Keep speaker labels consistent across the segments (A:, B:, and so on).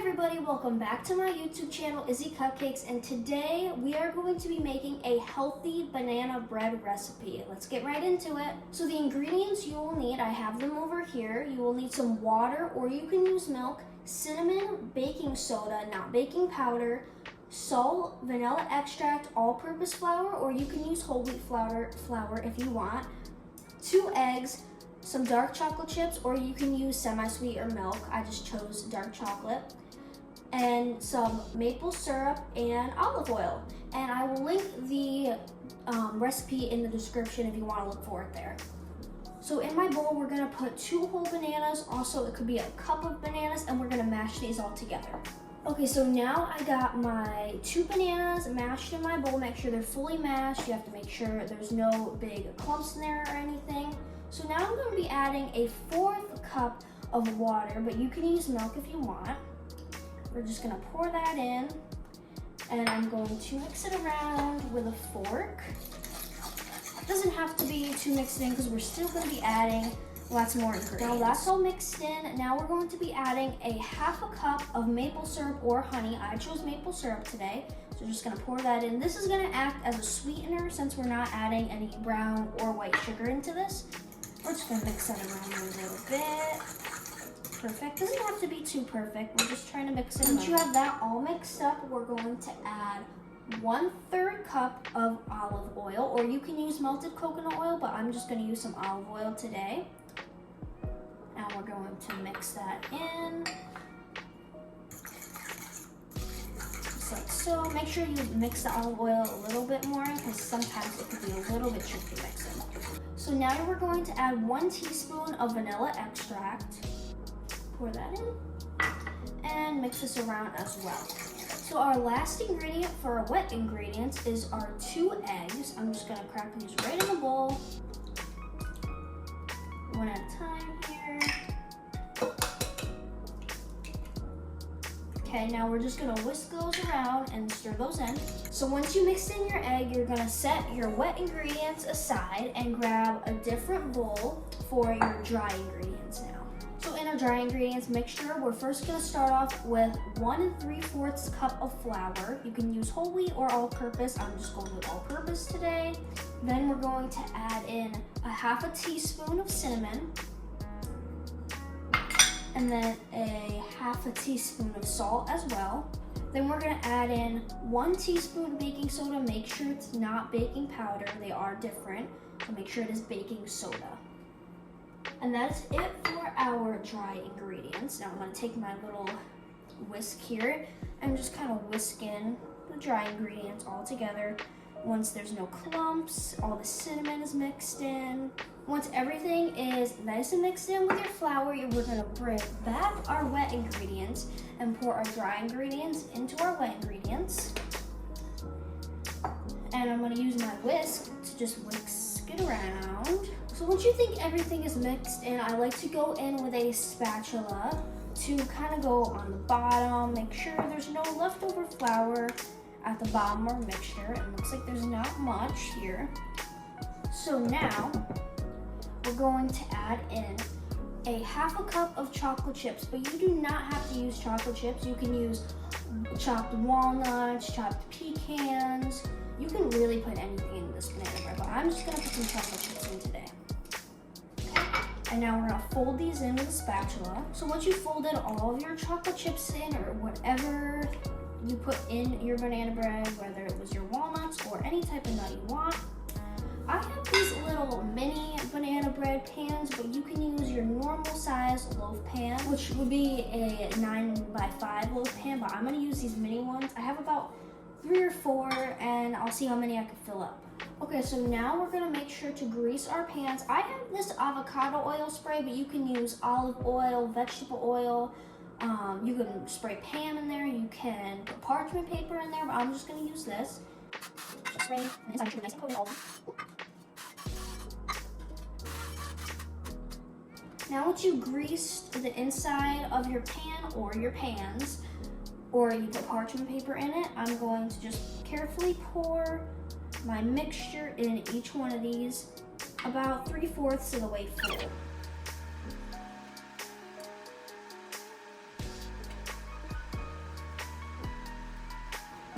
A: everybody, welcome back to my YouTube channel, Izzy Cupcakes, and today we are going to be making a healthy banana bread recipe. Let's get right into it. So the ingredients you will need, I have them over here. You will need some water, or you can use milk, cinnamon, baking soda, not baking powder, salt, vanilla extract, all-purpose flour, or you can use whole wheat flour if you want, 2 eggs, some dark chocolate chips, or you can use semi-sweet or milk. I just chose dark chocolate. And some maple syrup and olive oil. And I will link the recipe in the description if you want to look for it there. So in my bowl, we're gonna put 2 whole bananas. Also, it could be a cup of bananas, and we're gonna mash these all together. Okay, so now I got my 2 bananas mashed in my bowl. Make sure they're fully mashed. You have to make sure there's no big clumps in there or anything. So now I'm going to be adding a 1/4 cup of water, but you can use milk if you want. We're just going to pour that in, and I'm going to mix it around with a fork. It doesn't have to be too mixed in because we're still going to be adding lots more ingredients. Now that's all mixed in. Now we're going to be adding a 1/2 cup of maple syrup or honey. I chose maple syrup today, so just going to pour that in. This is going to act as a sweetener since we're not adding any brown or white sugar into this. We're just going to mix that around a little bit. Perfect. Doesn't have to be too perfect. We're just trying to mix it. Once you have that all mixed up, we're going to add 1/3 cup of olive oil, or you can use melted coconut oil, but I'm just going to use some olive oil today. And we're going to mix that in. Just like so. Make sure you mix the olive oil a little bit more because sometimes it can be a little bit tricky mixing. So now we're going to add 1 teaspoon of vanilla extract. Pour that in and mix this around as well. So our last ingredient for our wet ingredients is our 2 eggs. I'm just going to crack these right in the bowl, one at a time here. Okay, now we're just gonna whisk those around and stir those in. So once you mix in your egg, you're gonna set your wet ingredients aside and grab a different bowl for your dry ingredients now. So in our dry ingredients mixture, we're first gonna start off with 1 3/4 cup of flour. You can use whole wheat or all-purpose. I'm just going with all-purpose today. Then we're going to add in a 1/2 teaspoon of cinnamon, and then a 1/2 teaspoon of salt as well. Then we're gonna add in 1 teaspoon baking soda. Make sure it's not baking powder, they are different. So make sure it is baking soda. And that's it for our dry ingredients. Now I'm gonna take my little whisk here and just kind of whisk in the dry ingredients all together. Once there's no clumps, all the cinnamon is mixed in. Once everything is nice and mixed in with your flour, we're gonna bring back our wet ingredients and pour our dry ingredients into our wet ingredients. And I'm gonna use my whisk to just whisk it around. So once you think everything is mixed in, I like to go in with a spatula to kind of go on the bottom, make sure there's no leftover flour at the bottom of our mixture. It looks like there's not much here. So now we're going to add in a 1/2 cup of chocolate chips, but you do not have to use chocolate chips. You can use chopped walnuts, chopped pecans. You can really put anything in this banana bread, but I'm just gonna put some chocolate chips in today. And now we're gonna fold these in with a spatula. So once you folded all of your chocolate chips in, or whatever you put in your banana bread, whether it was your walnuts or any type of nut you want. I have these little mini banana bread pans, but you can use your normal size loaf pan, which would be a 9x5 loaf pan, but I'm gonna use these mini ones. I have about 3 or 4, and I'll see how many I can fill up. Okay, so now we're gonna make sure to grease our pans. I have this avocado oil spray, but you can use olive oil, vegetable oil. You can spray Pam in there. You can put parchment paper in there, but I'm just gonna use this. Just spray the inside, nice and coated all. Now once you greased the inside of your pan or your pans, or you put parchment paper in it, I'm going to just carefully pour my mixture in each one of these about 3/4 of the way full.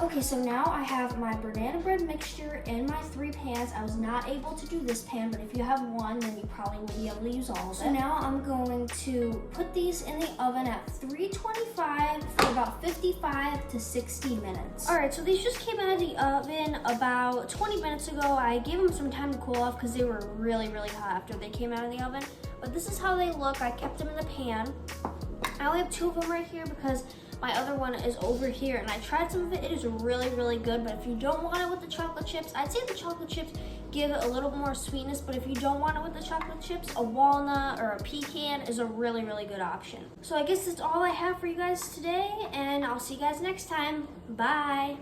A: Okay, so now I have my banana bread mixture in my 3 pans. I was not able to do this pan, but if you have one, then you probably will be able to use all of it. So now I'm going to put these in the oven at 325 for about 55 to 60 minutes. All right, so these just came out of the oven about 20 minutes ago. I gave them some time to cool off because they were really, really hot after they came out of the oven. But this is how they look. I kept them in the pan. I only have 2 of them right here because my other one is over here, and I tried some of it. It is really, really good, but if you don't want it with the chocolate chips, I'd say the chocolate chips give it a little more sweetness, but if you don't want it with the chocolate chips, a walnut or a pecan is a really, really good option. So I guess that's all I have for you guys today, and I'll see you guys next time. Bye!